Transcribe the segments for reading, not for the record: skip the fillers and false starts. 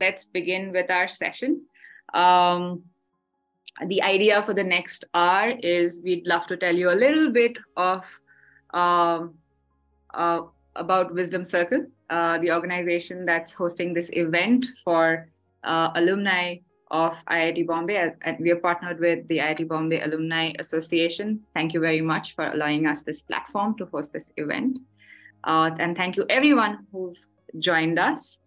let's begin with our session. The idea for the next hour is we'd love to tell you a little bit of about Wisdom Circle, the organization that's hosting this event for alumni of IIT Bombay. And we are partnered with the IIT Bombay Alumni Association. Thank you very much for allowing us this platform to host this event. And thank you everyone who've joined us.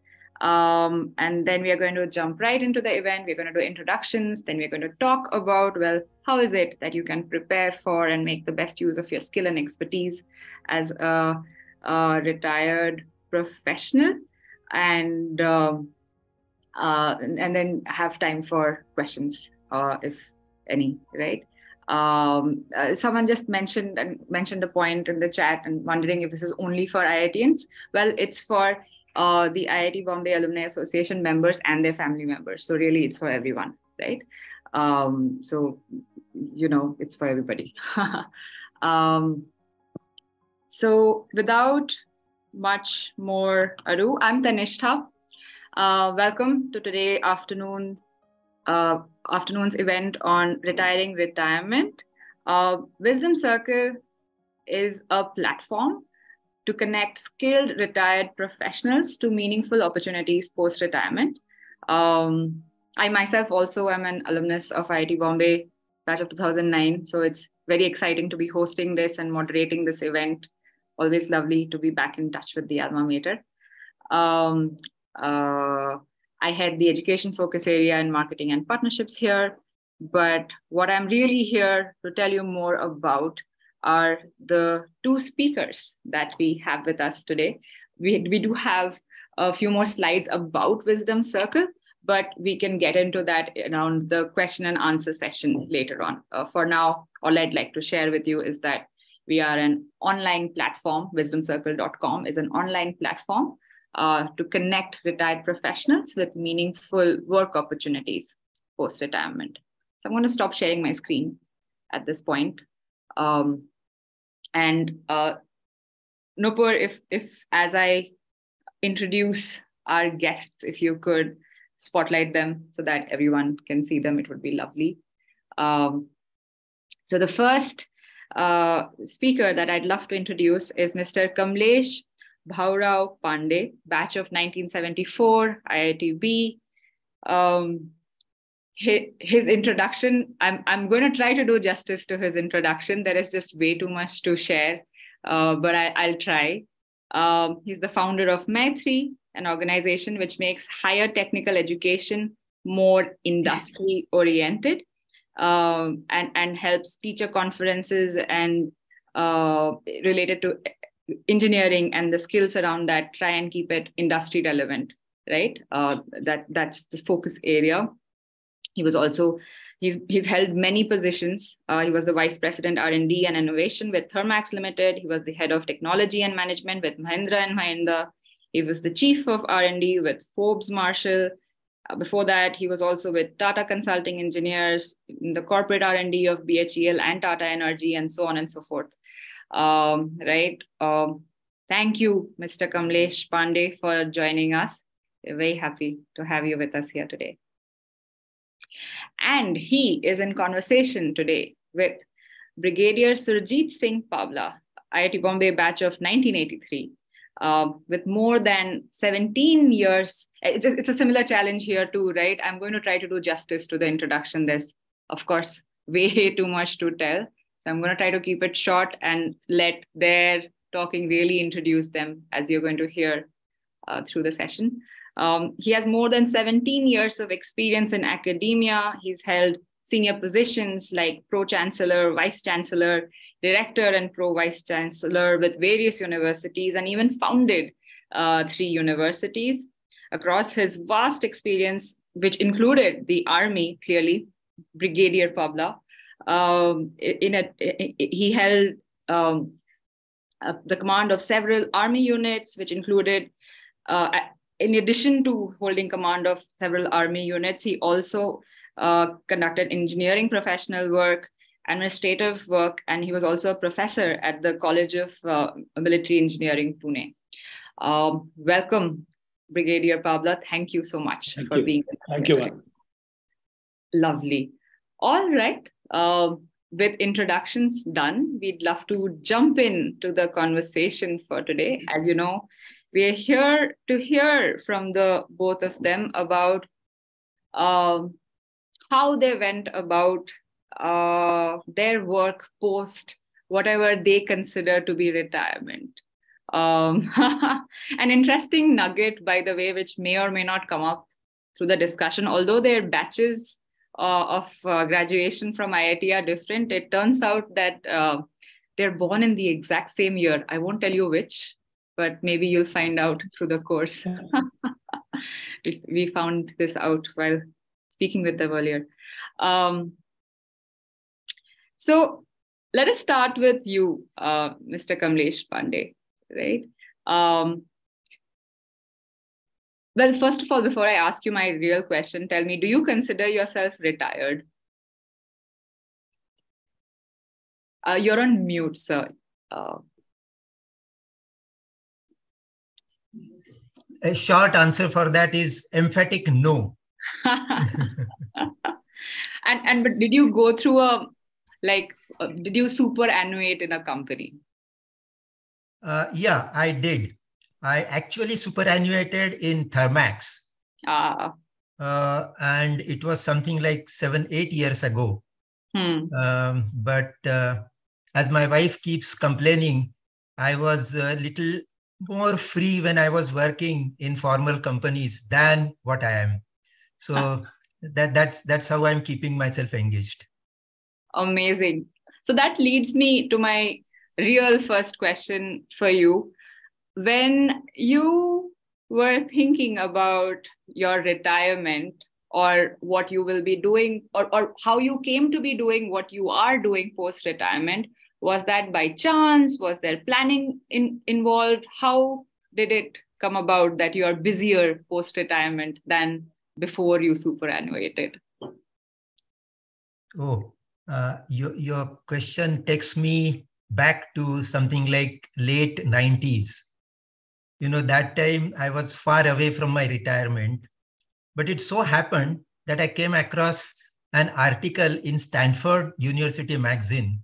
And then we are going to jump right into the event. We're going to do introductions. Then we're going to talk about, well, how is it that you can prepare for and make the best use of your skill and expertise as a retired professional, and then have time for questions, if any, right? Someone just mentioned a point in the chat and wondering if this is only for IITians. Well, it's for the IIT Bombay Alumni Association members and their family members. So really, it's for everyone, right? So, it's for everybody. So without much more ado, I'm Tanishtha. Welcome to today's afternoon's event on retiring retirement. Wisdom Circle is a platform to connect skilled retired professionals to meaningful opportunities post-retirement. I myself also am an alumnus of IIT Bombay, batch of 2009. So it's very exciting to be hosting this and moderating this event. Always lovely to be back in touch with the alma mater. I had the education focus area in marketing and partnerships here, but what I'm really here to tell you more about are the two speakers that we have with us today. We do have a few more slides about Wisdom Circle, but we can get into that around the question and answer session later on. For now, all I'd like to share with you is that we are an online platform. Wisdomcircle.com is an online platform to connect retired professionals with meaningful work opportunities post-retirement. So I'm going to stop sharing my screen at this point. Nupur, if as I introduce our guests, if you could spotlight them so that everyone can see them, it would be lovely. So the first speaker that I'd love to introduce is Mr. Kamlesh Bhaurao Pandey, batch of 1974, IITB. His introduction, I'm going to try to do justice to his introduction. There is just way too much to share, but I'll try. He's the founder of Maitri, an organization which makes higher technical education more industry-oriented. And helps teacher conferences and related to engineering and the skills around that, try and keep it industry relevant, right? That's the focus area. He was also, he's held many positions. He was the Vice President R&D and Innovation with Thermax Limited. He was the Head of Technology and Management with Mahindra & Mahindra. He was the Chief of R&D with Forbes Marshall. Before that, he was also with Tata Consulting Engineers, in the corporate R&D of BHEL and Tata Energy, and so on and so forth. Right. Thank you, Mr. Kamlesh Pandey, for joining us. We're very happy to have you with us here today. And he is in conversation today with Brigadier Surjit Singh Pavla, IIT Bombay batch of 1983. With more than 17 years. It's a similar challenge here too, right? I'm going to try to do justice to the introduction. There's, of course, way too much to tell. So I'm going to try to keep it short and let their talking really introduce them, as you're going to hear through the session. He has more than 17 years of experience in academia. He's held senior positions like Pro-Chancellor, Vice-Chancellor, Director and Pro-Vice Chancellor with various universities, and even founded 3 universities. Across his vast experience, which included the Army, clearly, Brigadier Pavla, he held the command of several Army units, which included, in addition to holding command of several Army units, he also conducted engineering professional work, administrative work, and he was also a professor at the College of Military Engineering, Pune. Welcome, Brigadier Pabla, thank you so much Thank for you. being with us. Thank you, ma'am. Lovely. All right. With introductions done, we'd love to jump into the conversation for today. As you know, we are here to hear from the both of them about how they went about their work post whatever they consider to be retirement. Um, an interesting nugget, by the way, which may or may not come up through the discussion. Although their batches of graduation from IIT are different, it turns out that they're born in the exact same year. I won't tell you which, but maybe you'll find out through the course. We found this out while speaking with them earlier. So let us start with you, Mr. Kamlesh Pandey, right? Well, first of all, before I ask you my real question, tell me, do you consider yourself retired? You're on mute, sir. A short answer for that is emphatic no. But did you go through did you superannuate in a company? Yeah, I did. I actually superannuated in Thermax. And it was something like 7-8 years ago. But as my wife keeps complaining, I was a little more free when I was working in formal companies than what I am. So that's how I'm keeping myself engaged. Amazing. So that leads me to my real first question for you. When you were thinking about your retirement or what you will be doing or how you came to be doing what you are doing post-retirement, was that by chance? Was there planning involved? How did it come about that you are busier post-retirement than before you superannuated? Oh, your question takes me back to something like late 90s. You know, that time I was far away from my retirement, but it so happened that I came across an article in Stanford University magazine.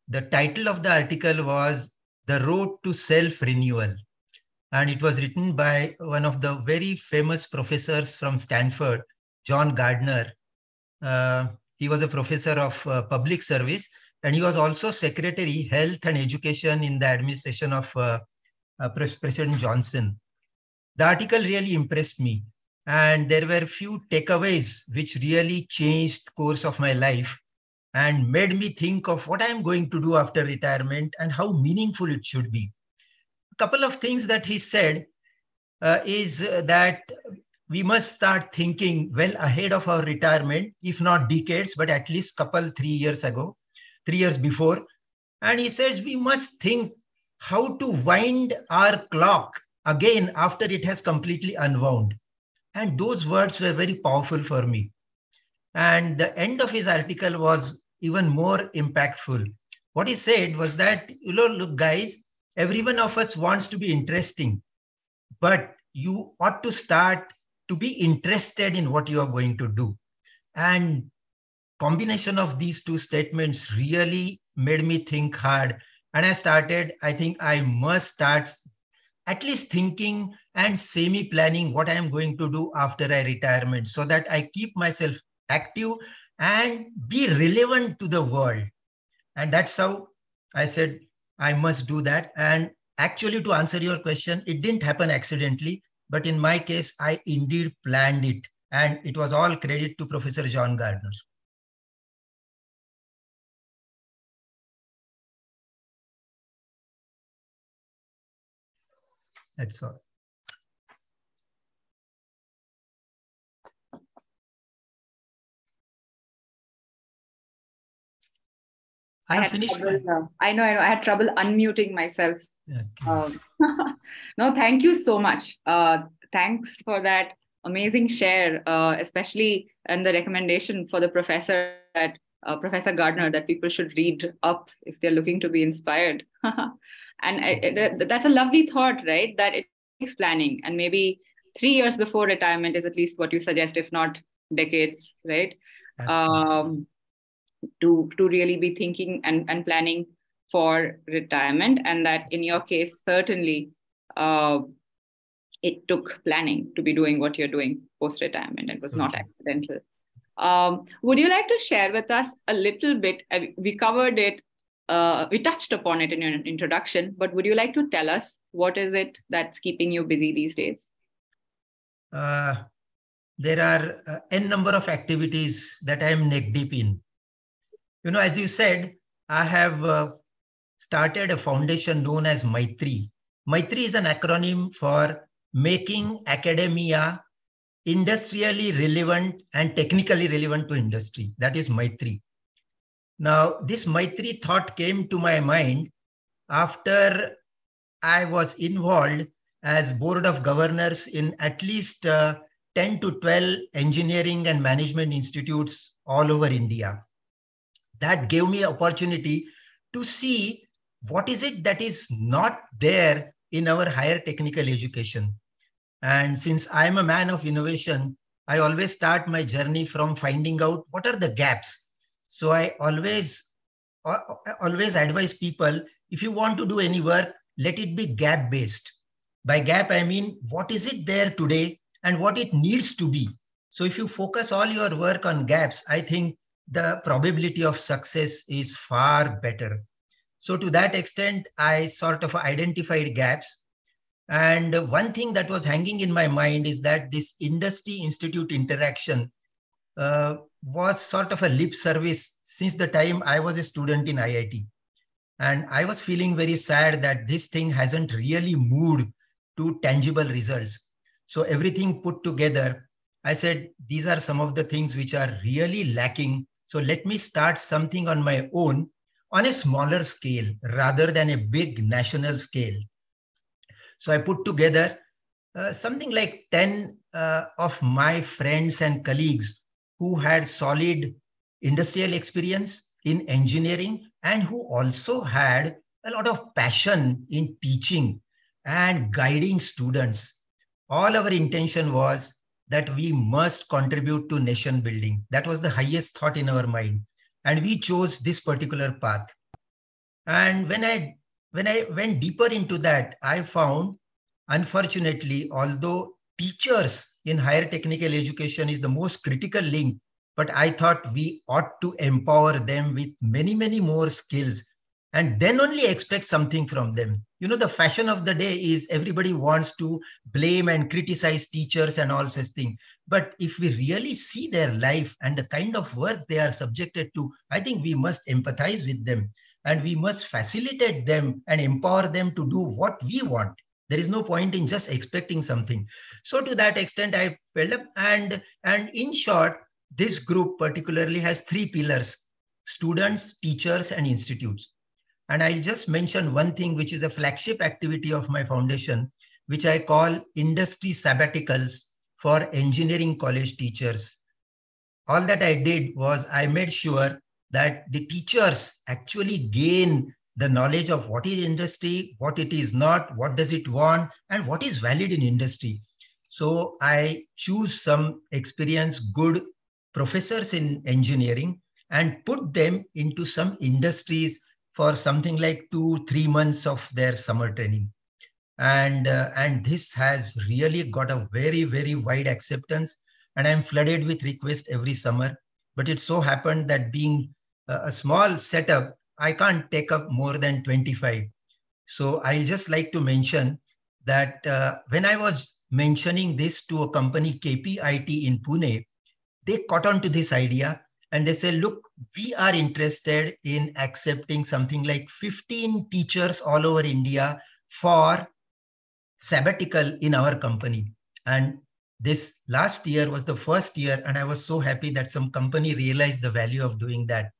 The title of the article was The Road to Self-Renewal. And it was written by one of the very famous professors from Stanford, John Gardner. He was a professor of public service, and he was also Secretary, Health and Education in the administration of President Johnson. The article really impressed me, and there were few takeaways which really changed the course of my life and made me think of what I'm going to do after retirement and how meaningful it should be. A couple of things that he said is that we must start thinking well ahead of our retirement, if not decades, but at least 3 years before. And he says we must think how to wind our clock again after it has completely unwound. And those words were very powerful for me. And the end of his article was even more impactful. What he said was that, look, guys, every one of us wants to be interesting, but you ought to start to be interested in what you are going to do. And combination of these two statements really made me think hard. And I think I must start at least thinking and semi-planning what I am going to do after I retirement so that I keep myself active and be relevant to the world. And that's how I said I must do that. And actually, to answer your question, it didn't happen accidentally, but in my case, I indeed planned it. And it was all credit to Professor John Gardner. That's all. I have finished. I know. I had trouble unmuting myself. Okay. No, thank you so much. Thanks for that amazing share, especially and the recommendation for the professor that Professor Gardner that people should read up if they're looking to be inspired. And that's a lovely thought, right? That it takes planning, and maybe 3 years before retirement is at least what you suggest, if not decades, right? Absolutely. To really be thinking and planning for retirement. And that in your case, certainly uh, it took planning to be doing what you're doing post retirement. It was So not true. accidental. Would you like to share with us a little bit? We covered it, we touched upon it in your introduction, but would you like to tell us what is it that's keeping you busy these days? Uh, there are n number of activities that I am neck deep in. As you said, I have started a foundation known as Maitri. Maitri is an acronym for making academia industrially relevant and technically relevant to industry. That is Maitri. Now, this Maitri thought came to my mind after I was involved as board of governors in at least 10 to 12 engineering and management institutes all over India. That gave me opportunity to see what is it that is not there in our higher technical education. And since I'm a man of innovation, I always start my journey from finding out what are the gaps. So I always advise people, if you want to do any work, let it be gap based. By gap, I mean, what is it there today and what it needs to be. So if you focus all your work on gaps, I think the probability of success is far better. So to that extent, I sort of identified gaps. And one thing that was hanging in my mind is that this industry institute interaction was sort of a lip service since the time I was a student in IIT. And I was feeling very sad that this thing hasn't really moved to tangible results. So everything put together, I said, these are some of the things which are really lacking. So let me start something on my own on a smaller scale rather than a big national scale. So I put together something like 10 of my friends and colleagues who had solid industrial experience in engineering and who also had a lot of passion in teaching and guiding students. All our intention was that we must contribute to nation building. That was the highest thought in our mind. And we chose this particular path. And when I went deeper into that, I found, unfortunately, although teachers in higher technical education is the most critical link, but I thought we ought to empower them with many, many more skills and then only expect something from them. The fashion of the day is everybody wants to blame and criticize teachers and all such things. But if we really see their life and the kind of work they are subjected to, I think we must empathize with them and we must facilitate them and empower them to do what we want. There is no point in just expecting something. So to that extent, I felt up. And in short, this group particularly has 3 pillars: students, teachers, and institutes. And I just mentioned one thing, which is a flagship activity of my foundation, which I call industry sabbaticals for engineering college teachers. All that I did was I made sure that the teachers actually gain the knowledge of what is industry, what it is not, what does it want, and what is valid in industry. So I choose some experienced, good professors in engineering and put them into some industries for something like 2-3 months of their summer training. And this has really got a very, very wide acceptance. And I'm flooded with requests every summer. But it so happened that being a small setup, I can't take up more than 25. So I just like to mention that when I was mentioning this to a company, KPIT in Pune, they caught on to this idea and they said, look, we are interested in accepting something like 15 teachers all over India for sabbatical in our company. And this last year was the first year, and I was so happy that some company realized the value of doing that.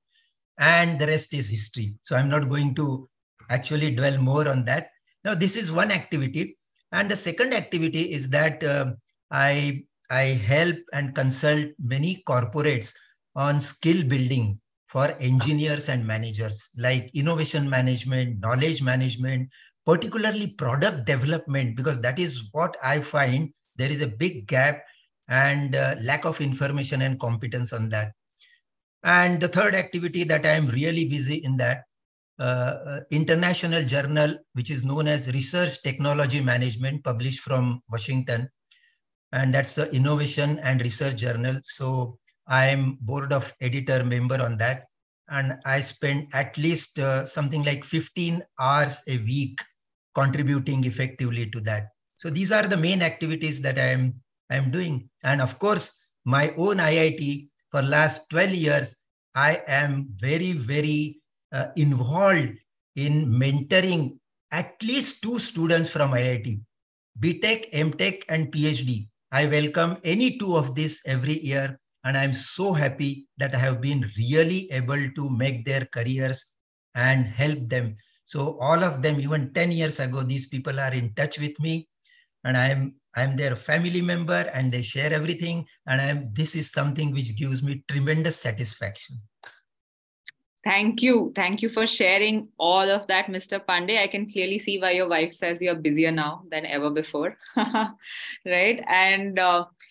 And the rest is history. So I'm not going to actually dwell more on that. Now, this is one activity. And the second activity is that I help and consult many corporates on skill building for engineers and managers, like innovation management, knowledge management, particularly product development, because that is what I find there is a big gap and lack of information and competence on that. And the third activity that I am really busy in that, international journal, which is known as Research Technology Management, published from Washington. And that's the Innovation and Research Journal. So I am board of editor member on that. And I spend at least something like 15 hours a week contributing effectively to that. So these are the main activities that I am doing. And of course, my own IIT for last 12 years, I am very, very involved in mentoring at least 2 students from IIT, BTech, MTech, and PhD. I welcome any 2 of these every year. And I'm so happy that I have been really able to make their careers and help them. So all of them, even 10 years ago, these people are in touch with me, and I'm their family member, and they share everything. And this is something which gives me tremendous satisfaction. Thank you. Thank you for sharing all of that, Mr. Pandey. I can clearly see why your wife says you're busier now than ever before. Right. And,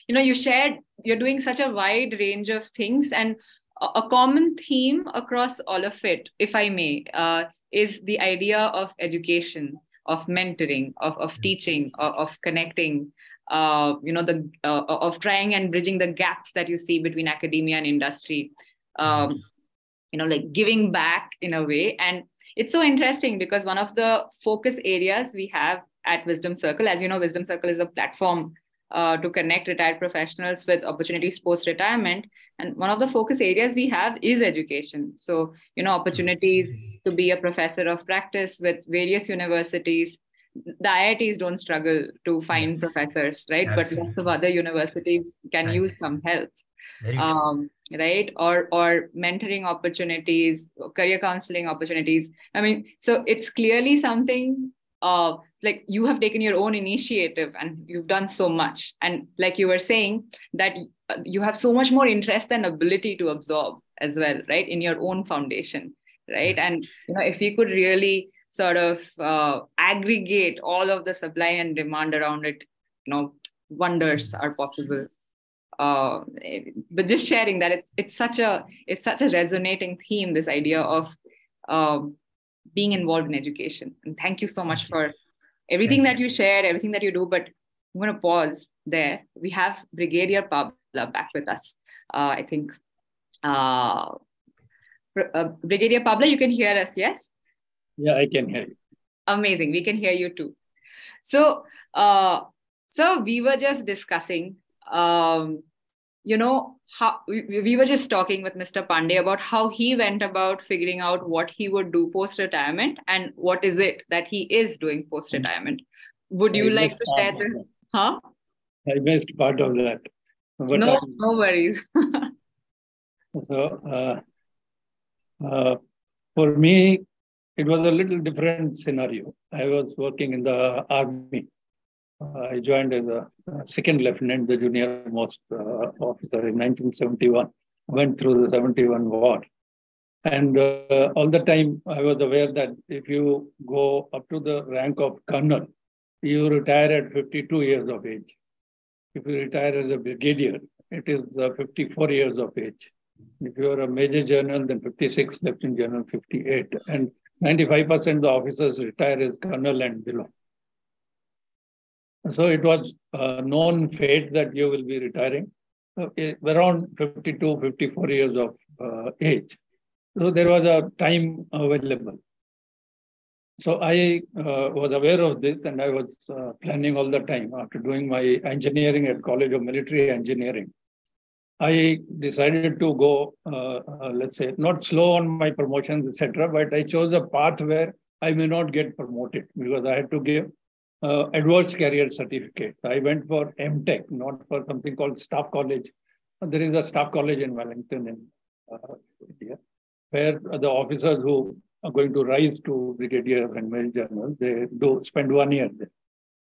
you shared, you're doing such a wide range of things, and a common theme across all of it, if I may, is the idea of education, of mentoring, of teaching, of connecting, of trying and bridging the gaps that you see between academia and industry. Like giving back in a way. And it's so interesting because one of the focus areas we have at Wisdom Circle, as you know, Wisdom Circle is a platform to connect retired professionals with opportunities post-retirement. And one of the focus areas we have is education. So, opportunities to be a professor of practice with various universities. The IITs don't struggle to find professors, right? Absolutely. But lots of other universities can use some help. Right? Or mentoring opportunities, career counseling opportunities. I mean, so it's clearly something like you have taken your own initiative and you've done so much. And like you were saying, that you have so much more interest and ability to absorb as well, right? In your own foundation, right? And, if we could really sort of aggregate all of the supply and demand around it, wonders are possible. But just sharing that it's such a resonating theme, this idea of being involved in education. And thank you so much for everything that you shared, everything that you do. But I'm going to pause there. We have Brigadier Pabla back with us. I think Brigadier Pabla, you can hear us, yes? Yeah, I can hear you. Amazing. We can hear you too. So we were just discussing how we were just talking with Mr. Pandey about how he went about figuring out what he would do post-retirement and what is it that he is doing post-retirement. Would you like to share this? Huh? I missed part of that. But no worries. So for me, it was a little different scenario. I was working in the army. I joined as a second lieutenant, the junior most officer in 1971. Went through the 71 war. And all the time I was aware that if you go up to the rank of colonel, you retire at 52 years of age. If you retire as a brigadier, it is 54 years of age. If you are a major general, then 56, lieutenant general, 58. And 95% of the officers retire as colonel and below. So it was a known fate that you will be retiring around 52, 54 years of age. So there was a time available. So I was aware of this, and I was planning all the time. After doing my engineering at College of Military Engineering, I decided to go, let's say, not slow on my promotions, etc., but I chose a path where I may not get promoted because I had to give advanced career certificate. I went for MTech, not for something called staff college. There is a staff college in Wellington in India, where the officers who are going to rise to brigadiers and major generals, they do spend 1 year there.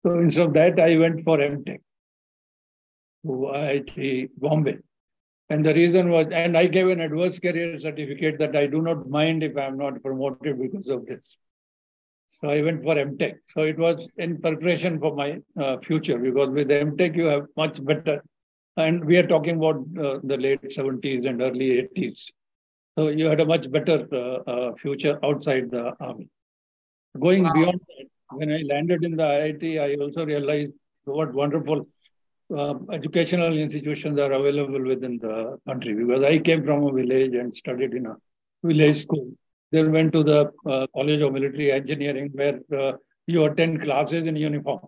So instead of that, I went for MTech to IIT Bombay. And the reason was, and I gave an advanced career certificate that I do not mind if I am not promoted because of this. So I went for MTech. So it was in preparation for my future, because with MTech you have much better, and we are talking about the late 70s and early 80s. So you had a much better future outside the army. Going beyond that, when I landed in the IIT, I also realized what wonderful educational institutions are available within the country, because I came from a village and studied in a village school. Then went to the College of Military Engineering, where you attend classes in uniform.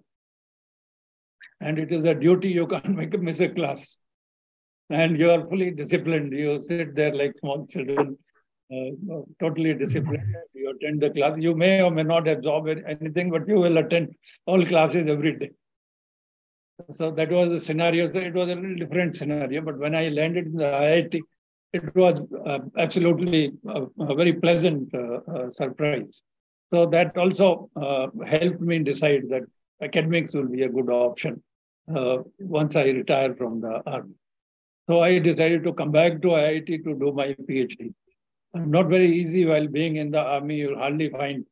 And it is a duty, you can't miss a class. And you are fully disciplined. You sit there like small children, totally disciplined. You attend the class. You may or may not absorb anything, but you will attend all classes every day. So that was the scenario. So it was a little different scenario. But when I landed in the IIT, it was absolutely a very pleasant surprise. So that also helped me decide that academics will be a good option once I retire from the army. So I decided to come back to IIT to do my PhD. Not very easy while being in the army. You'll hardly find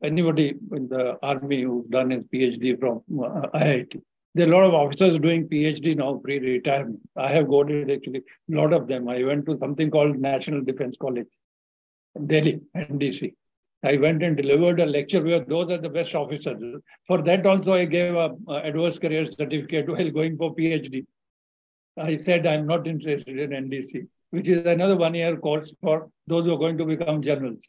anybody in the army who's done his PhD from IIT. There are a lot of officers doing PhD now, pre-retirement. I have got it actually, a lot of them. I went to something called National Defense College, Delhi, NDC. I went and delivered a lecture where those are the best officers. For that also, I gave an adverse career certificate while going for PhD. I said, I'm not interested in NDC, which is another one-year course for those who are going to become generals.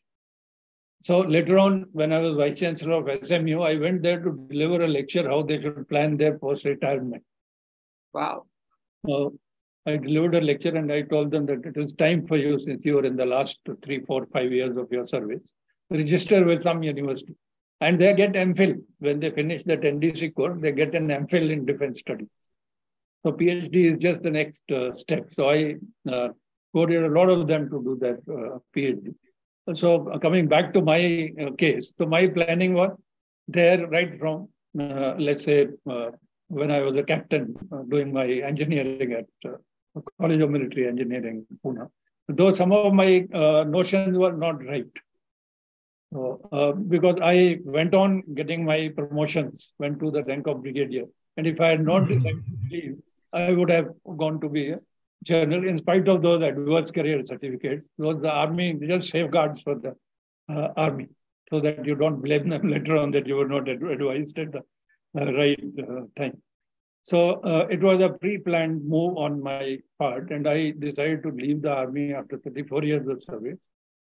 So later on, when I was Vice Chancellor of SMU, I went there to deliver a lecture how they should plan their post-retirement. Wow. I delivered a lecture and I told them that it is time for you, since you are in the last 3, 4, 5 years of your service, register with some university. And they get MPhil. When they finish that NDC course, they get an MPhil in defense studies. So PhD is just the next step. So I quoted a lot of them to do that PhD. So coming back to my case, so my planning was there right from, let's say, when I was a captain doing my engineering at College of Military Engineering, Pune. Though some of my notions were not right. Because I went on getting my promotions, went to the rank of brigadier. And if I had not decided to leave, I would have gone to be a general, in spite of those adverse career certificates. Those the army just safeguards for the army, so that you don't blame them later on that you were not advised at the right time. So it was a pre-planned move on my part, and I decided to leave the army after 34 years of service,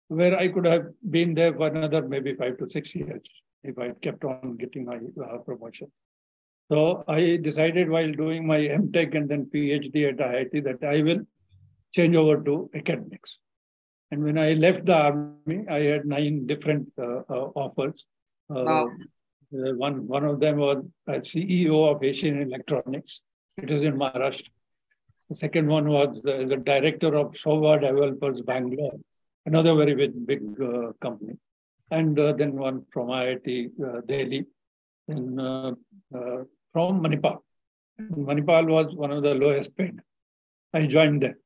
where I could have been there for another maybe 5 to 6 years if I kept on getting my promotions. So I decided while doing my MTech and then PhD at IIT that I will change over to academics. And when I left the army, I had 9 different offers. One of them was as CEO of Asian Electronics. It is in Maharashtra. The second one was as a director of Sova Developers Bangalore, another very big company. And then one from IIT Delhi. And from Manipal. Manipal was one of the lowest paid. I joined there.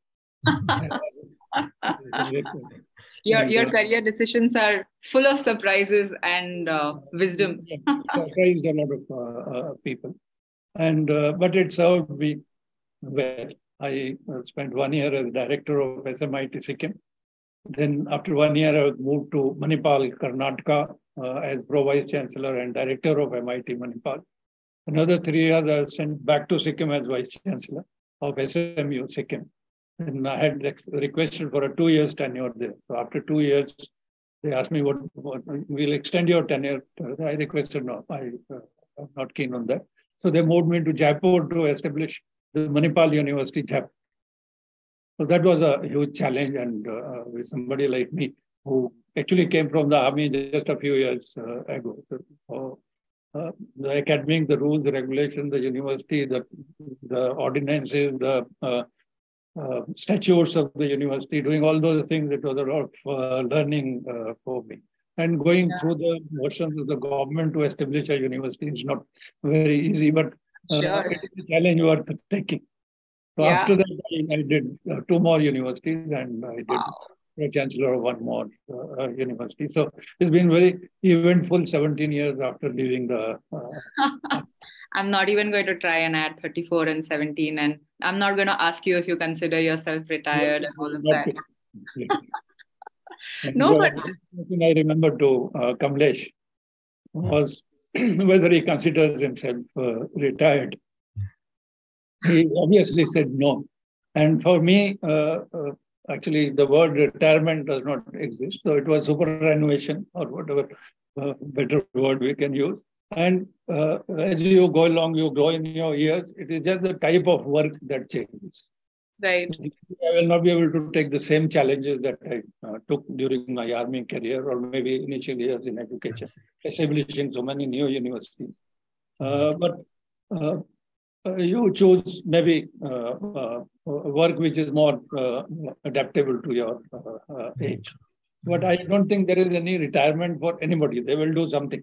Your career decisions are full of surprises and wisdom. Surprised a lot of people. And but it served me well. I spent 1 year as director of SMIT Sikkim. Then after 1 year, I was moved to Manipal, Karnataka, as Pro-Vice Chancellor and Director of MIT Manipal. Another 3 years, I was sent back to Sikkim as Vice Chancellor of SMU Sikkim. And I had requested for a 2 years tenure there. So after 2 years, they asked me, what we'll extend your tenure. I requested, no, I'm not keen on that. So they moved me to Jaipur to establish the Manipal University, Jaipur. So that was a huge challenge, and with somebody like me who actually came from the army just a few years ago. So, the academic, the rules, the regulations, the university, the ordinances, the statutes of the university, doing all those things, it was a lot of learning for me. And going through the motions of the government to establish a university is not very easy, but it is a challenge worth taking. So after that, I did 2 more universities, and I did chancellor of one more university. So it's been very eventful 17 years after leaving the. I'm not even going to try and add 34 and 17, and I'm not going to ask you if you consider yourself retired and all of that. No, but I remember to Kamlesh was whether he considers himself retired. He obviously said no. And for me, actually, the word retirement does not exist. So it was superannuation or whatever better word we can use. And as you go along, you grow in your years. It is just the type of work that changes. Right. I will not be able to take the same challenges that I took during my army career or maybe initial years in education, establishing so many new universities. But you choose maybe work which is more adaptable to your age. But I don't think there is any retirement for anybody. They will do something.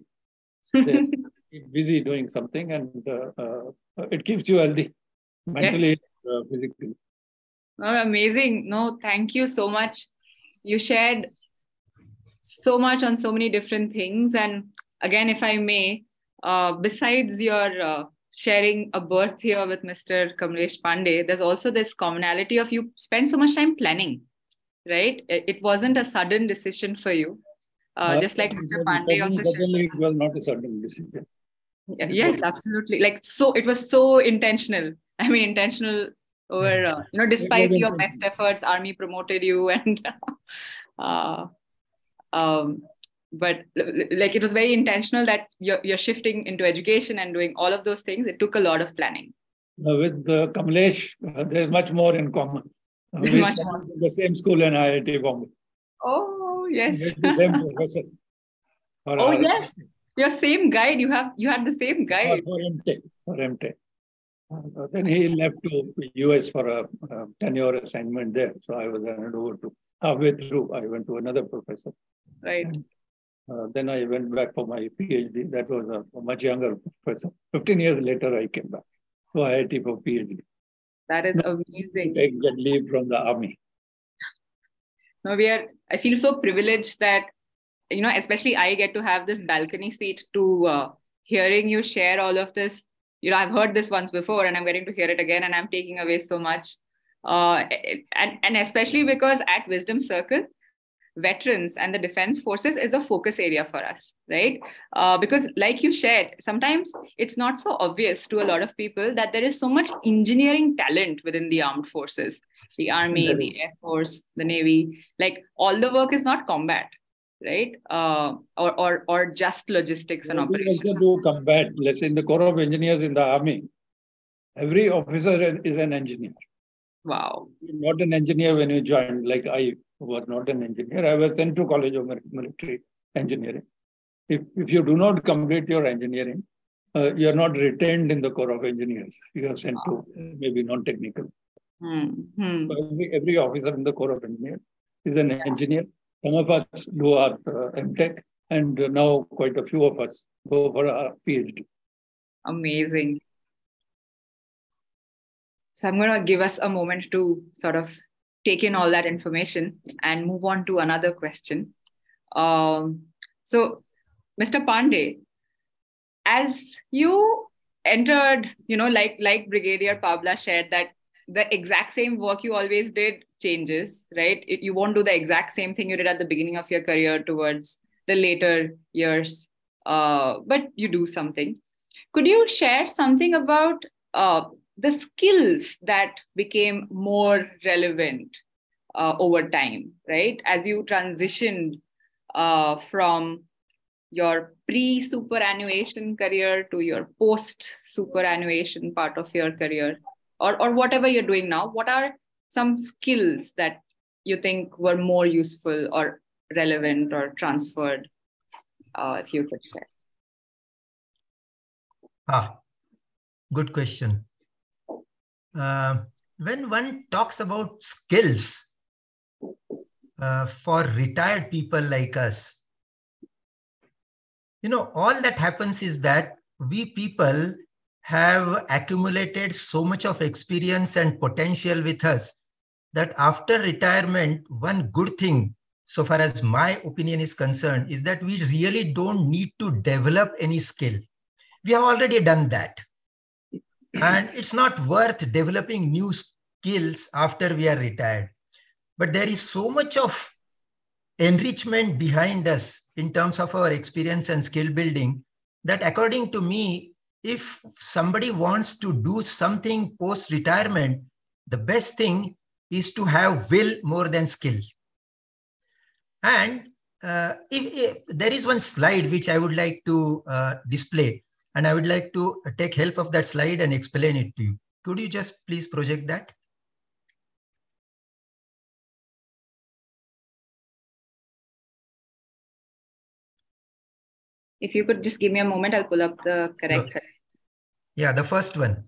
They keep busy doing something, and it keeps you healthy, mentally, physically. Oh, amazing. No, thank you so much. You shared so much on so many different things. And again, if I may, besides your sharing a birth here with Mr. Kamlesh Pandey, there's also this commonality of you spend so much time planning, right? It wasn't a sudden decision for you. Just like Mr. Pandey also certainly it was not a sudden decision. Yes, absolutely. It was so intentional. I mean, intentional over, despite your best efforts, army promoted you, and but like it was very intentional that you're shifting into education and doing all of those things. It took a lot of planning. With Kamlesh, there's much more in common. We studied in the same school in IIT Bombay. Oh yes. The same professor. Oh yes, your same guide. You had the same guide. For MTech. Then he left to US for a tenure assignment there. So I was handed over to halfway through. I went to another professor. Right. And, then I went back for my PhD. That was a much younger professor. 15 years later, I came back to IIT for PhD. That is amazing. Take that leave from the army. No, I feel so privileged that, especially I get to have this balcony seat to hearing you share all of this. I've heard this once before and I'm getting to hear it again, and I'm taking away so much. And especially because at Wisdom Circle, veterans and the defense forces is a focus area for us, right? Because like you shared, sometimes it's not so obvious to a lot of people that there is so much engineering talent within the armed forces, the army, the air force, the navy. Like all the work is not combat, right? Or just logistics and operations. We also do combat. Let's say in the Corps of Engineers in the army, every officer is an engineer. Wow. You're not an engineer when you joined, like I was not an engineer. I was sent to College of Military Engineering. If you do not complete your engineering, you're not retained in the Corps of Engineers. You are sent to maybe non-technical. Mm-hmm. So every officer in the Corps of Engineers is an engineer. Some of us do our MTech, and now quite a few of us go for a PhD. Amazing. So I'm going to give us a moment to sort of take in all that information and move on to another question. So, Mr. Pandey, as you entered, like Brigadier Pabla shared, that the exact same work you always did changes, right? You won't do the exact same thing you did at the beginning of your career towards the later years, but you do something. Could you share something about the skills that became more relevant over time, right? As you transitioned from your pre-superannuation career to your post-superannuation part of your career, or whatever you're doing now, what are some skills that you think were more useful or relevant or transferred, if you could share? Good question. When one talks about skills for retired people like us, all that happens is that we people have accumulated so much of experience and potential with us that after retirement, one good thing, so far as my opinion is concerned, is that we really don't need to develop any skill. We have already done that. And it's not worth developing new skills after we are retired. But there is so much of enrichment behind us in terms of our experience and skill building that, according to me, if somebody wants to do something post-retirement, the best thing is to have will more than skill. And if there is one slide which I would like to display, and I would like to take help of that slide and explain it to you. Could you just please project that? If you could just give me a moment, I'll pull up the correct. Yeah, the first one.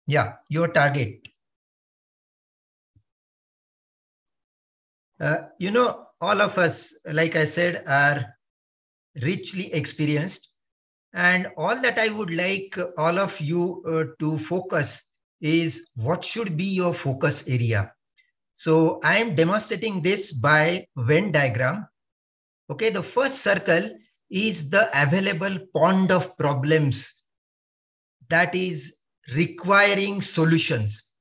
Yeah, your target. You know, all of us, like I said, are richly experienced. And all that I would like all of you to focus is what should be your focus area. So I am demonstrating this by Venn diagram. Okay, the first circle is the available pond of problems that is requiring solutions.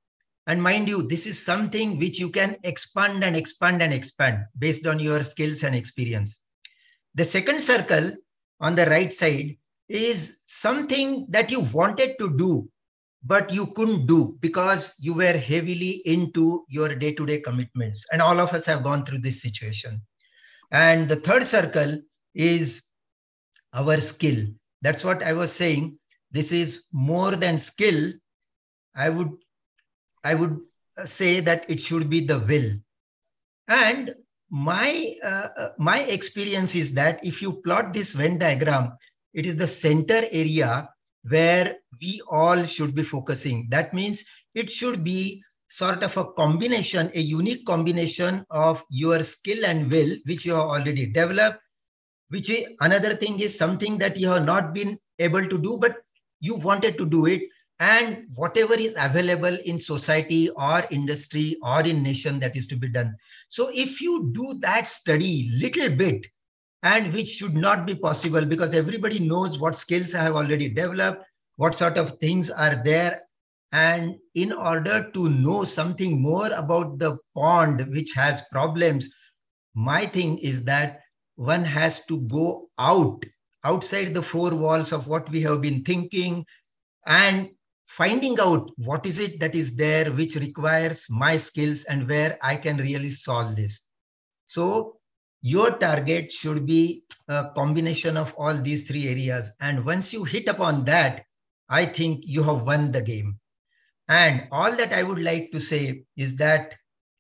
And mind you, this is something which you can expand and expand and expand based on your skills and experience. The second circle on the right side is something that you wanted to do, but you couldn't do because you were heavily into your day-to-day commitments. And all of us have gone through this situation. And the third circle is our skill. That's what I was saying. This is more than skill. I would say that it should be the will. And my experience is that if you plot this Venn diagram, it is the center area where we all should be focusing. That means it should be sort of a combination, a unique combination of your skill and will, which you have already developed, which another thing is something that you have not been able to do, but you wanted to do it, and whatever is available in society or industry or in nation that is to be done. So if you do that study little bit, and which should not be possible because everybody knows what skills I have already developed, what sort of things are there. And in order to know something more about the pond which has problems, my thing is that one has to go outside the four walls of what we have been thinking and finding out what is it that is there which requires my skills and where I can really solve this. So your target should be a combination of all these three areas. And once you hit upon that, I think you have won the game. And all that I would like to say is that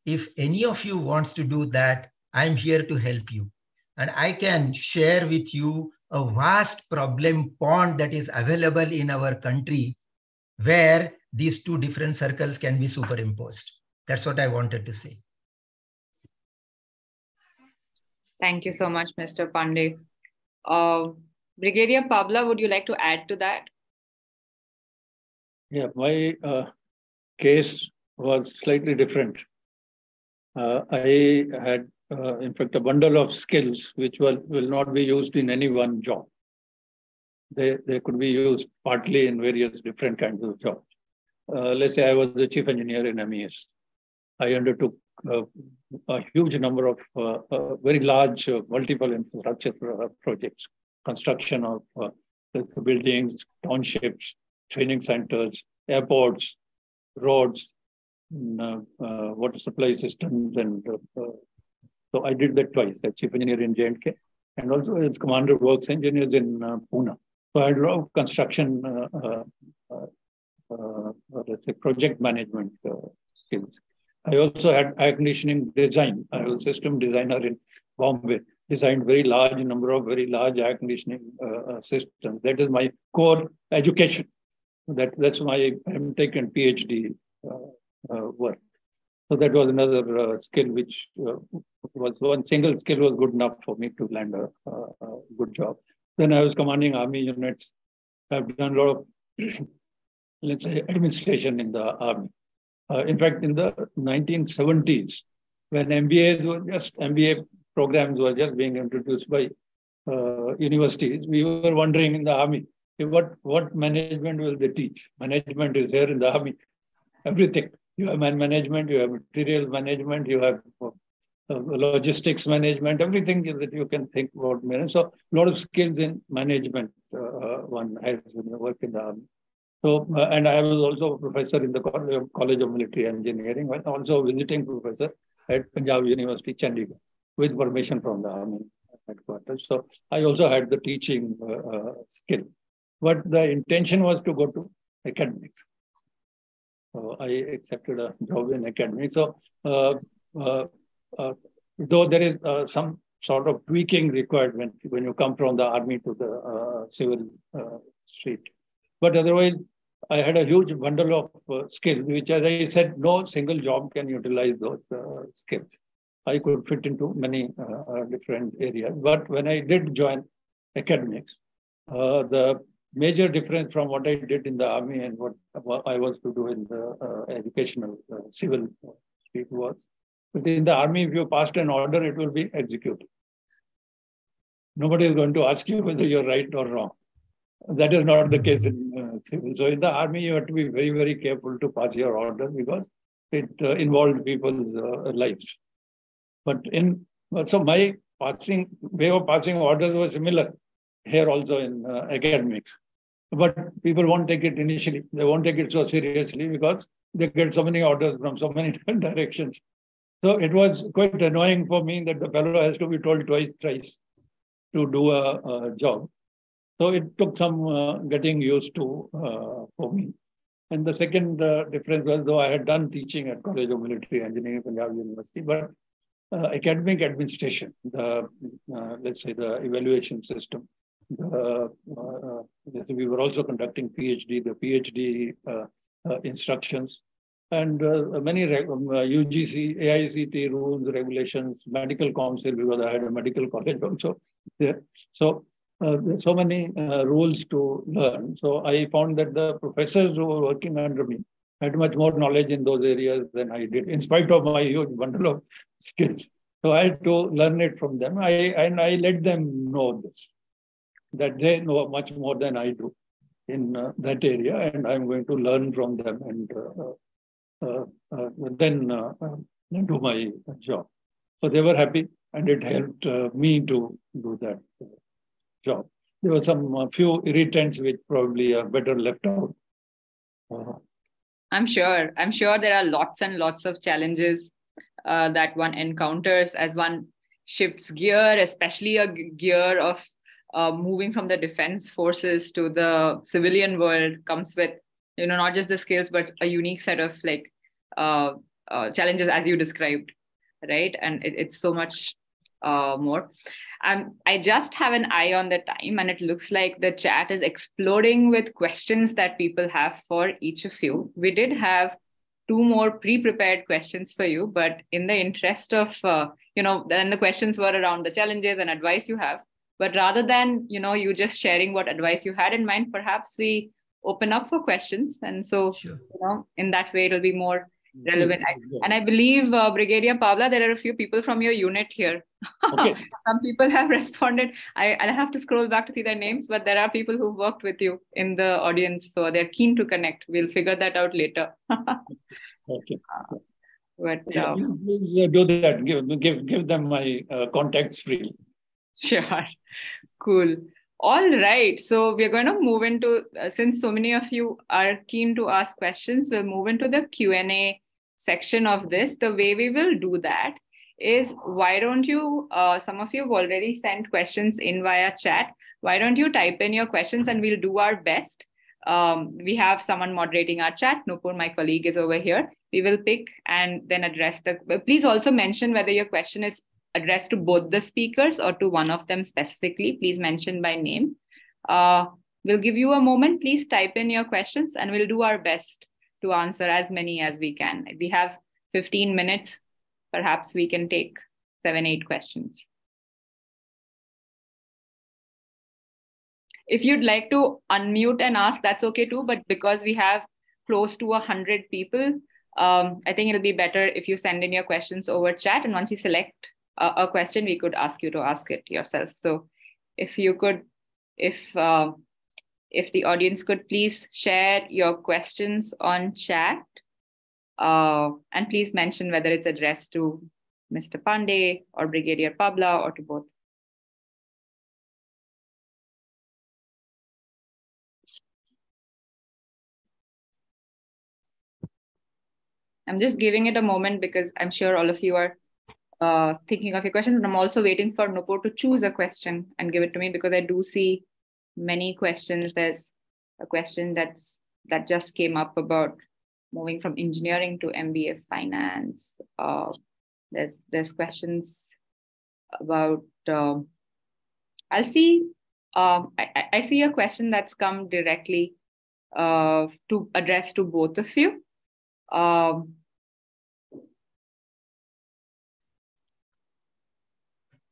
if any of you wants to do that, I'm here to help you. And I can share with you a vast problem pond that is available in our country where these two different circles can be superimposed. That's what I wanted to say. Thank you so much, Mr. Pandey. Brigadier Pavla, would you like to add to that? Yeah, my case was slightly different. I had, in fact, a bundle of skills which will not be used in any one job. They could be used partly in various different kinds of jobs. Let's say I was the chief engineer in MES. I undertook a huge number of very large multiple infrastructure projects, construction of buildings, townships, training centers, airports, roads, water supply systems. And so I did that twice, as chief engineer in J&K, and also as commander works engineers in Pune. So I had a lot of construction, let's say, project management skills. I also had air conditioning design. I was a system designer in Bombay, designed very large number of very large air conditioning systems. That is my core education. That's my MTech and PhD work. So that was another skill which was one single skill was good enough for me to land a good job. Then I was commanding army units. I've done a lot of, let's say, administration in the army. In fact, in the 1970s, when MBA programs were just being introduced by universities, we were wondering in the army, what management will they teach? Management is here in the army. Everything. You have management, you have material management, you have logistics management, everything that you can think about. So a lot of skills in management one has when you work in the army. So, and I was also a professor in the College of Military Engineering, and also a visiting professor at Punjab University, Chandigarh, with permission from the army headquarters. So I also had the teaching skill. But the intention was to go to academics. So I accepted a job in academics. So though there is some sort of tweaking required when you come from the army to the civil street. But otherwise, I had a huge bundle of skills, which, as I said, no single job can utilize those skills. I could fit into many different areas. But when I did join academics, the major difference from what I did in the army and what I was to do in the educational civil street was, but in the army, if you passed an order, it will be executed. Nobody is going to ask you whether you're right or wrong. That is not the case in civil. So in the army, you have to be very, very careful to pass your order because it involved people's lives. But so my way of passing orders was similar here also in academics. But people won't take it initially. They won't take it so seriously because they get so many orders from so many different directions. So it was quite annoying for me that the fellow has to be told twice, thrice to do a job. So it took some getting used to for me. And the second difference was, though I had done teaching at College of Military Engineering, Punjab University, but academic administration, let's say the evaluation system, we were also conducting PhD, the PhD instructions, and many UGC, AICT rules, regulations, medical council, because I had a medical college also there. So there's so many rules to learn. So I found that the professors who were working under me had much more knowledge in those areas than I did, in spite of my huge bundle of skills. So I had to learn it from them. And I let them know this, that they know much more than I do in that area, and I'm going to learn from them and then do my job. So they were happy, and it helped me to do that job. There were some few irritants which probably are better left out. I'm sure there are lots and lots of challenges that one encounters as one shifts gear, especially a gear of moving from the defense forces to the civilian world comes with, not just the skills, but a unique set of challenges as you described, right? And it's so much more. I just have an eye on the time, and it looks like the chat is exploding with questions that people have for each of you. We did have 2 more pre-prepared questions for you, but in the interest of, then the questions were around the challenges and advice you have. But rather than, you just sharing what advice you had in mind, perhaps we open up for questions. And so, Sure. In that way, it'll be more relevant. And I believe, Brigadier Pavla, there are a few people from your unit here. Okay. Some people have responded. I'll have to scroll back to see their names, but there are people who worked with you in the audience. So they're keen to connect. We'll figure that out later. Okay. But please do that. Give them my contacts freely. Sure. Cool. All right. So we're going to move into, since so many of you are keen to ask questions, we'll move into the Q&A section of this. The way we will do that is, why don't you, some of you have already sent questions in via chat. Why don't you type in your questions and we'll do our best. We have someone moderating our chat. Nupur, my colleague, is over here. We will pick and then address please also mention whether your question is addressed to both the speakers or to one of them specifically. Please mention by name. We'll give you a moment. Please type in your questions and we'll do our best to answer as many as we can. We have 15 minutes. Perhaps we can take 7-8 questions. If you'd like to unmute and ask, that's okay too. But because we have close to 100 people, I think it'll be better if you send in your questions over chat. And once you select a question, we could ask you to ask it yourself. So if you could, if the audience could please share your questions on chat, and please mention whether it's addressed to Mr. Pandey or Brigadier Pabla or to both. I'm just giving it a moment because I'm sure all of you are thinking of your questions. And I'm also waiting for Nupur to choose a question and give it to me because I do see many questions. There's a question that just came up about moving from engineering to MBA finance. There's questions about, I'll see, I see a question that's come directly to address to both of you.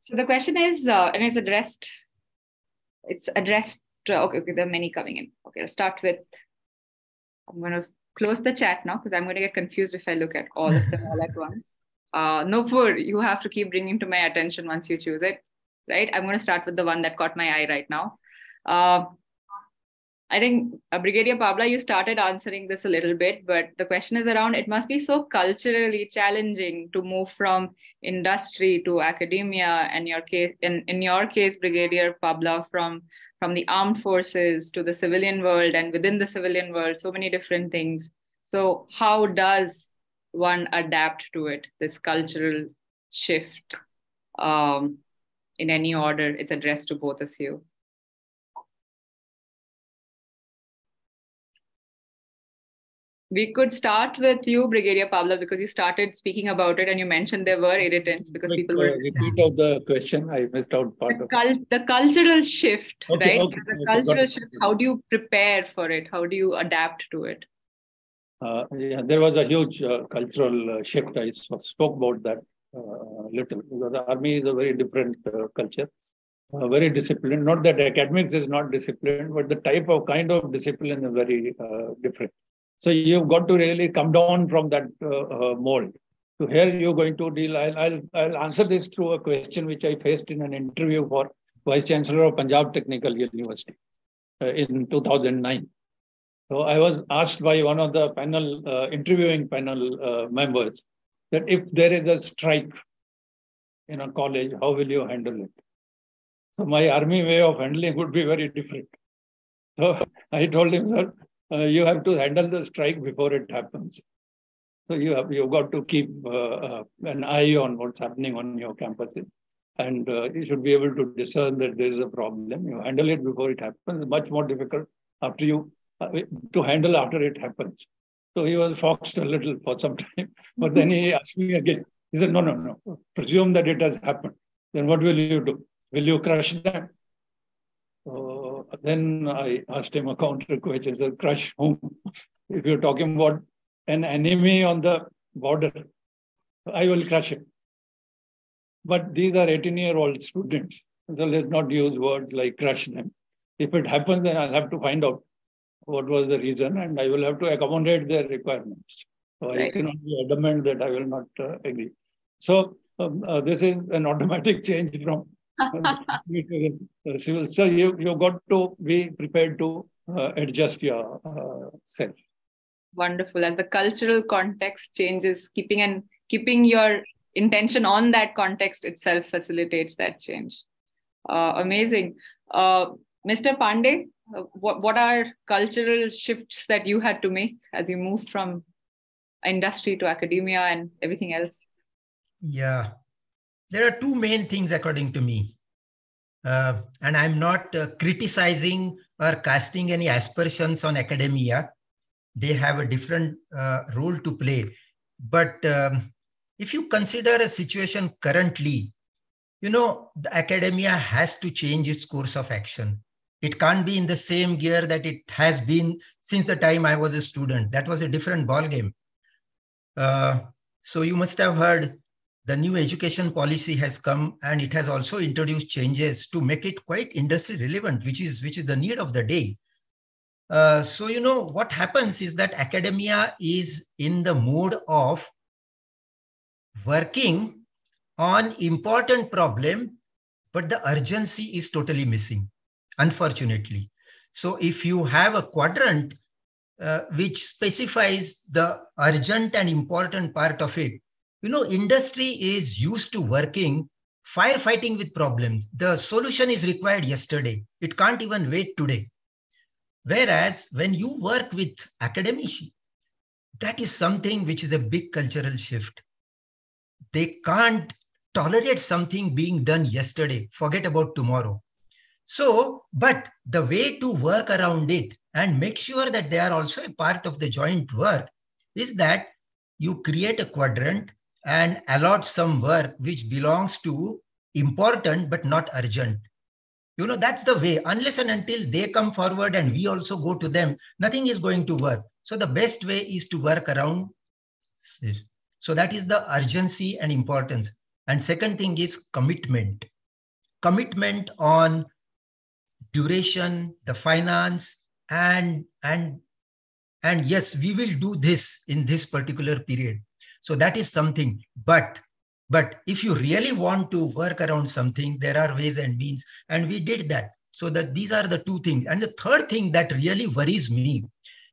So the question is, and it's addressed, okay, there are many coming in. Okay, I'll start with, I'm going to close the chat now because I'm going to get confused if I look at all of them all at once. Nupur, you have to keep bringing to my attention once you choose it, right? I'm going to start with the one that caught my eye right now. I think Brigadier Pabla, you started answering this a little bit, but the question is around, it must be so culturally challenging to move from industry to academia, and in your case, Brigadier Pabla, from the armed forces to the civilian world, and within the civilian world, so many different things. So how does one adapt to it, this cultural shift? In any order, it's addressed to both of you. We could start with you, Brigadier Pabla, because you started speaking about it and you mentioned there were irritants because people were... Repeat of the question, I missed out part of it. The cultural shift, okay, right? Okay, the cultural shift, how do you prepare for it? How do you adapt to it? Yeah, there was a huge cultural shift. I spoke about that little, because the army is a very different culture, very disciplined. Not that academics is not disciplined, but the kind of discipline is very different. So you've got to really come down from that mold. So here you're going to deal. I'll answer this through a question which I faced in an interview for Vice Chancellor of Punjab Technical University in 2009. So I was asked by one of the panel, interviewing panel members, that if there is a strike in a college, how will you handle it? So my army way of handling would be very different. So I told him, sir, you have to handle the strike before it happens. So you've got to keep an eye on what's happening on your campuses. And you should be able to discern that there is a problem. You handle it before it happens. It's much more difficult after you to handle after it happens. So he was foxed a little for some time. But then he asked me again. He said, no. Presume that it has happened. Then what will you do? Will you crush them? Then I asked him a counter question. Said, crush whom? If you're talking about an enemy on the border, I will crush him. But these are 18-year-old students. So let's not use words like crush them. If it happens, then I'll have to find out what was the reason, and I will have to accommodate their requirements. So right. I cannot be adamant that I will not agree. So this is an automatic change from civil. So you've got to be prepared to adjust yourself. Wonderful. As the cultural context changes, keeping your intention on that context itself facilitates that change. Amazing. Mr. Pandey, what are cultural shifts that you had to make as you moved from industry to academia and everything else? Yeah, there are two main things according to me. And I'm not criticizing or casting any aspersions on academia. They have a different role to play. But if you consider a situation currently, the academia has to change its course of action. It can't be in the same gear that it has been since the time I was a student. That was a different ballgame. So you must have heard the new education policy has come, and it has also introduced changes to make it quite industry relevant, which is the need of the day. So, what happens is that academia is in the mode of working on important problem, but the urgency is totally missing, unfortunately. So if you have a quadrant which specifies the urgent and important part of it, industry is used to working, firefighting with problems. The solution is required yesterday. It can't even wait today. Whereas when you work with academia, that is something which is a big cultural shift. They can't tolerate something being done yesterday, forget about tomorrow. So, but the way to work around it and make sure that they are also a part of the joint work is that you create a quadrant and allot some work which belongs to important but not urgent. That's the way. Unless and until they come forward and we also go to them, nothing is going to work. So the best way is to work around it. So that is the urgency and importance. And second thing is commitment. Commitment on duration, the finance, and yes, we will do this in this particular period. So that is something. But if you really want to work around something, there are ways and means, and we did that. So that these are the two things. And the third thing that really worries me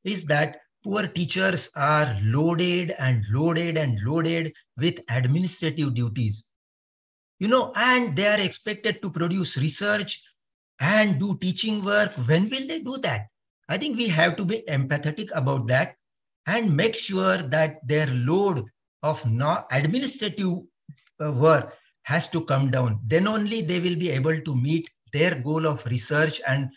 is that poor teachers are loaded and loaded and loaded with administrative duties, and they are expected to produce research and do teaching work. When will they do that? I think we have to be empathetic about that and make sure that their load of administrative work has to come down. Then only they will be able to meet their goal of research and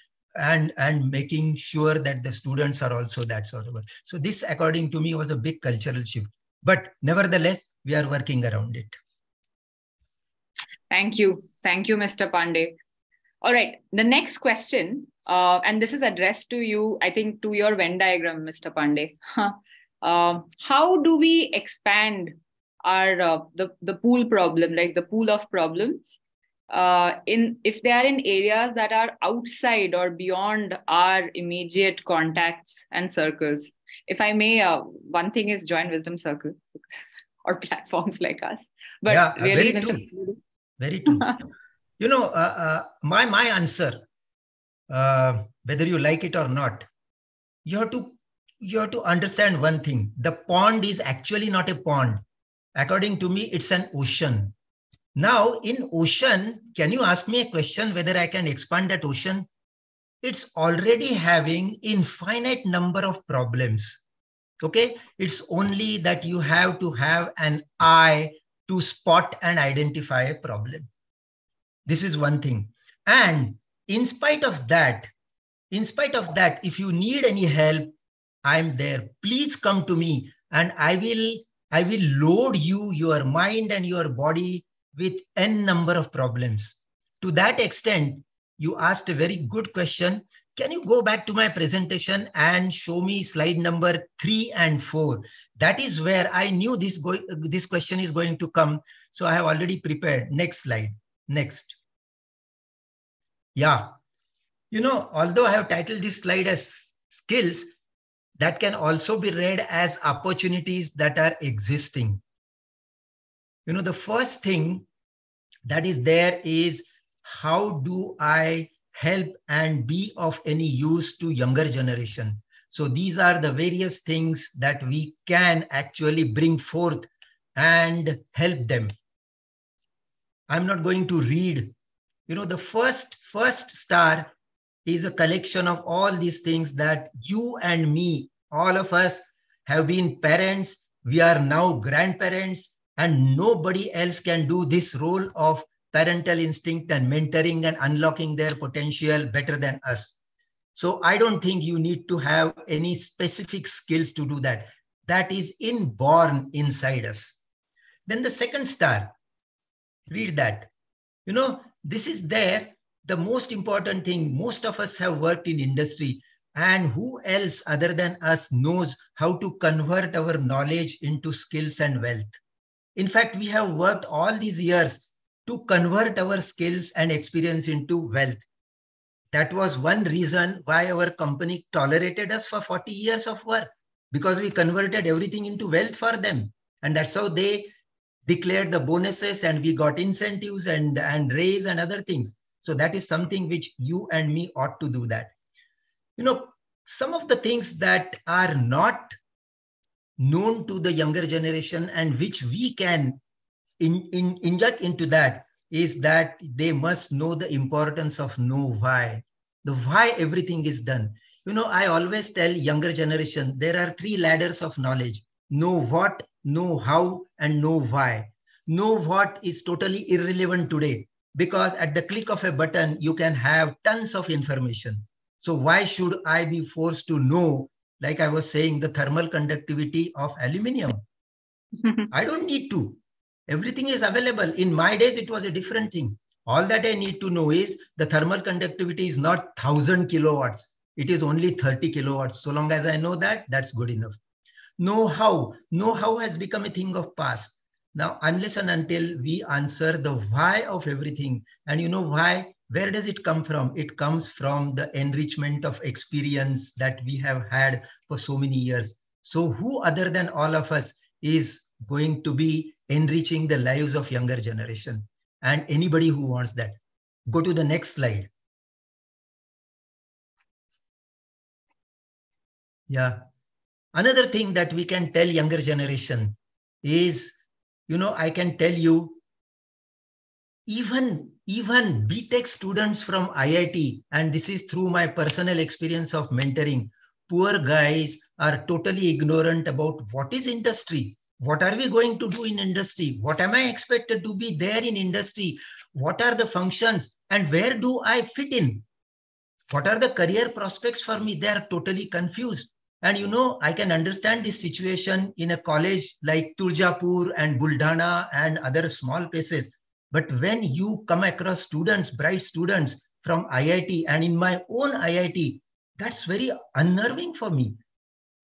making sure that the students are also that sort of work. So this, according to me, was a big cultural shift. But nevertheless, we are working around it. Thank you. Thank you, Mr. Pandey. All right. The next question, and this is addressed to you, I think, to your Venn diagram, Mr. Pandey. How do we expand our the pool problem, like the pool of problems, if they are in areas that are outside or beyond our immediate contacts and circles? If I may, one thing is join Wisdom Circle or platforms like us. But yeah, really, very Mr. true. Very true. My answer, whether you like it or not, you have to understand one thing. The pond is actually not a pond. According to me, it's an ocean. Now, in ocean, can you ask me a question whether I can expand that ocean? It's already having infinite number of problems. Okay? It's only that you have to have an eye to spot and identify a problem. This is one thing. And in spite of that, if you need any help, I'm there. Please come to me and I will load you, your mind and your body with n number of problems. To that extent, you asked a very good question. Can you go back to my presentation and show me slide number 3 and 4? That is where I knew this question is going to come. So I have already prepared. Next slide. Next. Yeah. Although I have titled this slide as skills, that can also be read as opportunities that are existing. The first thing that is there is, how do I help and be of any use to younger generation? So these are the various things that we can actually bring forth and help them. I'm not going to read. The first star is a collection of all these things that you and me, all of us, have been parents. We are now grandparents, and nobody else can do this role of parental instinct and mentoring and unlocking their potential better than us. So I don't think you need to have any specific skills to do that. That is inborn inside us. Then the second star, read that. This is there. The most important thing, most of us have worked in industry. And who else other than us knows how to convert our knowledge into skills and wealth? In fact, we have worked all these years to convert our skills and experience into wealth. That was one reason why our company tolerated us for 40 years of work, because we converted everything into wealth for them. And that's how they declared the bonuses, and we got incentives and raise and other things. So that is something which you and me ought to do that. Some of the things that are not known to the younger generation and which we can inject into that is that they must know the importance of know why, the why everything is done. I always tell younger generation, there are 3 ladders of knowledge: know what, know how, and know why. Know what is totally irrelevant today, because at the click of a button, you can have tons of information. So why should I be forced to know, like I was saying, the thermal conductivity of aluminum? I don't need to. Everything is available. In my days, it was a different thing. All that I need to know is the thermal conductivity is not 1000 kilowatts. It is only 30 kilowatts. So long as I know that, that's good enough. Know how. Know how has become a thing of past. Now, unless and until we answer the why of everything, and you know why, where does it come from? It comes from the enrichment of experience that we have had for so many years. So who other than all of us is going to be enriching the lives of younger generation? And anybody who wants that. Go to the next slide. Yeah. Another thing that we can tell younger generation is, I can tell you, even BTech students from IIT, and this is through my personal experience of mentoring, poor guys are totally ignorant about what is industry. What are we going to do in industry? What am I expected to be there in industry? What are the functions and where do I fit in? What are the career prospects for me? They are totally confused. And I can understand this situation in a college like Tuljapur and Buldhana and other small places. But when you come across students, bright students from IIT and in my own IIT, that's very unnerving for me.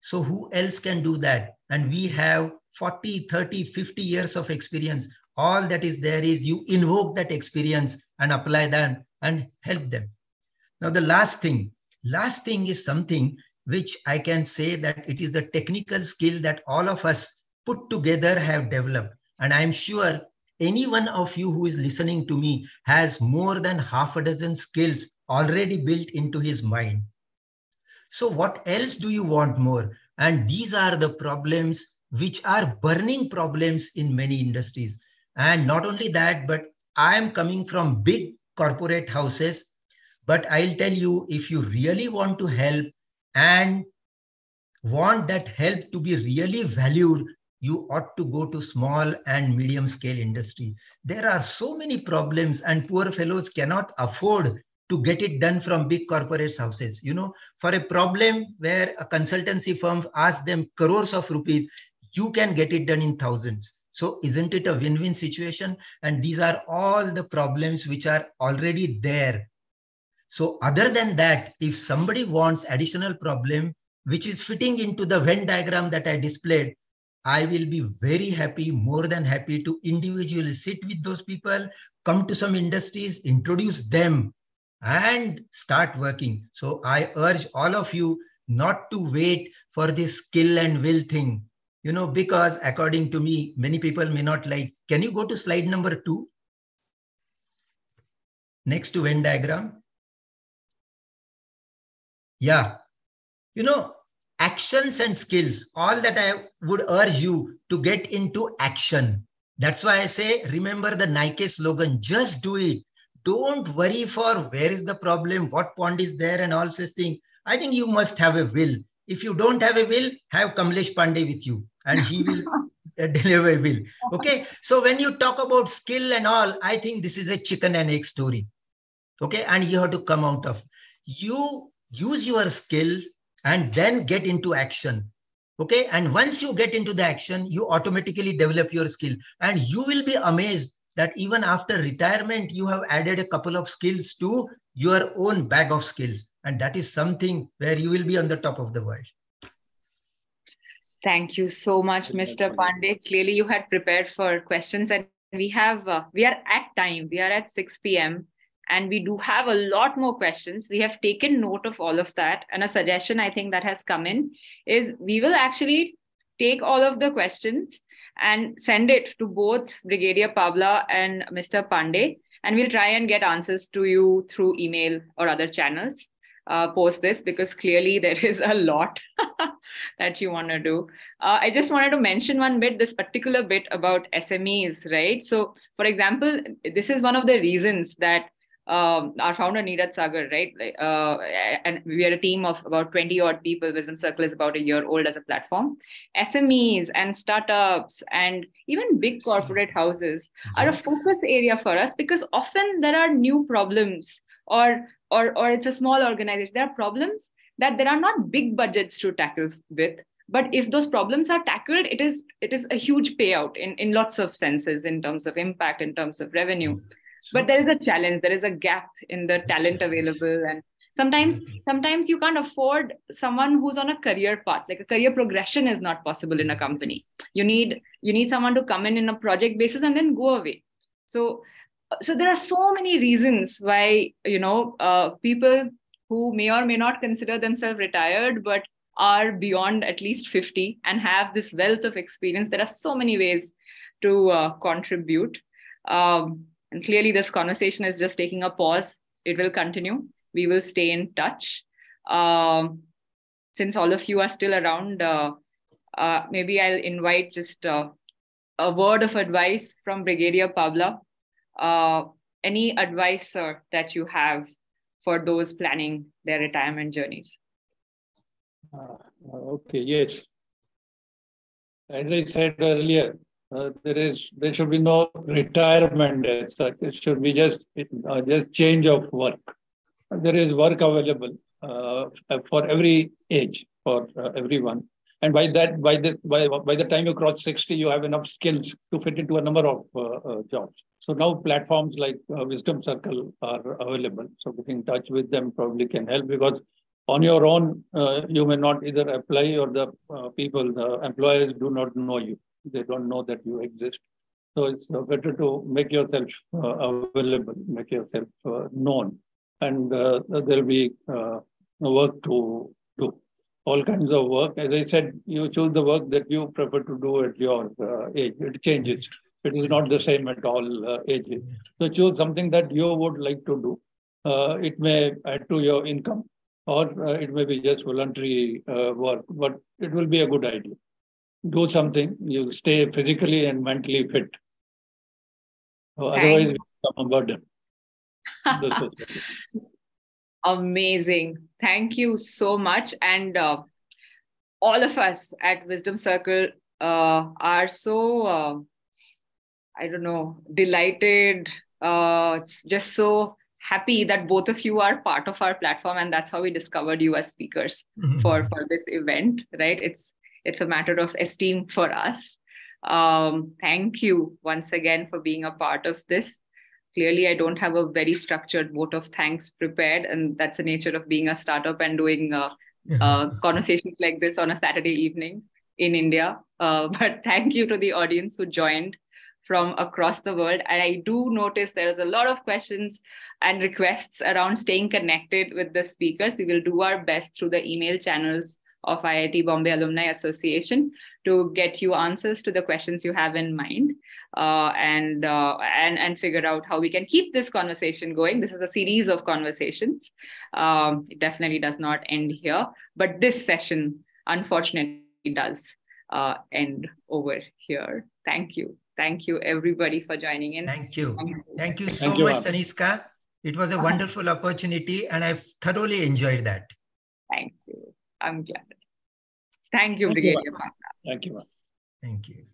So who else can do that? And we have 40, 30, 50 years of experience. All that is there is you invoke that experience and apply that and help them. Now, the last thing is something which I can say that it is the technical skill that all of us put together have developed. And I'm sure any one of you who is listening to me has more than half a dozen skills already built into his mind. So what else do you want more? And these are the problems which are burning problems in many industries. And not only that, but I am coming from big corporate houses. But I'll tell you, if you really want to help and want that help to be really valued, you ought to go to small and medium scale industry. There are so many problems and poor fellows cannot afford to get it done from big corporate houses. For a problem where a consultancy firm asks them crores of rupees, you can get it done in thousands. So isn't it a win-win situation? And these are all the problems which are already there. So other than that, if somebody wants additional problem, which is fitting into the Venn diagram that I displayed, I will be very happy, more than happy to individually sit with those people, come to some industries, introduce them and start working. So I urge all of you not to wait for this skill and will thing, because according to me, many people may not like. Can you go to slide number 2? Next to Venn diagram. Yeah. Actions and skills, all that I would urge you to get into action. That's why I say, remember the Nike slogan, just do it. Don't worry for where is the problem, what pond is there and all such things. I think you must have a will. If you don't have a will, have Kamlesh Pandey with you and he will deliver a will. Okay. So when you talk about skill and all, I think this is a chicken and egg story. Okay. And you have to come out of, you use your skills and then get into action. Okay. And once you get into the action, you automatically develop your skill and you will be amazed that even after retirement, you have added a couple of skills to your own bag of skills. And that is something where you will be on the top of the world. Thank you so much, Mr. Pandey. Clearly, you had prepared for questions, and we are at time. We are at 6 p.m. and we do have a lot more questions. We have taken note of all of that. And a suggestion I think that has come in is we will actually take all of the questions and send it to both Brigadier Pavla and Mr. Pandey. And we'll try and get answers to you through email or other channels. Post this, because clearly there is a lot that you want to do. I just wanted to mention this particular bit about SMEs, right? So, for example, this is one of the reasons that our founder Neeraj Sagar, right? And we are a team of about 20 odd people. Wisdom Circle is about a year old as a platform. SMEs and startups and even big corporate houses are a focus area for us, because often there are new problems, or it's a small organization. There are problems that there are not big budgets to tackle with. But if those problems are tackled, it is a huge payout in lots of senses, in terms of impact, in terms of revenue. But there is a challenge. There is a gap in the talent available. And sometimes you can't afford someone who's on a career path. Like, a career progression is not possible in a company. You need someone to come in a project basis and then go away. So there are so many reasons why, people who may or may not consider themselves retired, but are beyond at least 50 and have this wealth of experience. There are so many ways to contribute. And clearly this conversation is just taking a pause. It will continue. We will stay in touch. Since all of you are still around, maybe I'll invite just a word of advice from Brigadier Pavla. Any advice, sir, that you have for those planning their retirement journeys? Okay, yes. As I said earlier, there should be no retirement as such. It should be just change of work. There is work available for every age, for everyone. And by the time you cross 60, you have enough skills to fit into a number of jobs. So now platforms like Wisdom Circle are available. So getting in touch with them probably can help, because on your own, you may not either apply, or the employers do not know you. They don't know that you exist. So it's better to make yourself available, make yourself known. And there'll be work to do. All kinds of work. As I said, you choose the work that you prefer to do at your age. It changes. It is not the same at all ages. So choose something that you would like to do. It may add to your income, or it may be just voluntary work, but it will be a good idea. Do something, you stay physically and mentally fit. Otherwise, it becomes a burden. Amazing. Thank you so much. And all of us at Wisdom Circle are so, delighted, just so happy that both of you are part of our platform. And that's how we discovered you as speakers for this event, right? It's a matter of esteem for us. Thank you once again for being a part of this. Clearly, I don't have a very structured vote of thanks prepared, and that's the nature of being a startup and doing conversations like this on a Saturday evening in India. But thank you to the audience who joined from across the world. And I do notice there's a lot of questions and requests around staying connected with the speakers. We will do our best through the email channels of IIT Bombay Alumni Association to get you answers to the questions you have in mind, and figure out how we can keep this conversation going. This is a series of conversations. It definitely does not end here, but this session, unfortunately, does end over here. Thank you. Thank you, everybody, for joining in. Thank you. Thank you so much, Tanishka. It was a wonderful opportunity, and I've thoroughly enjoyed that. Thank you. I'm glad. Thank you, Brigadier. Thank you. Thank you.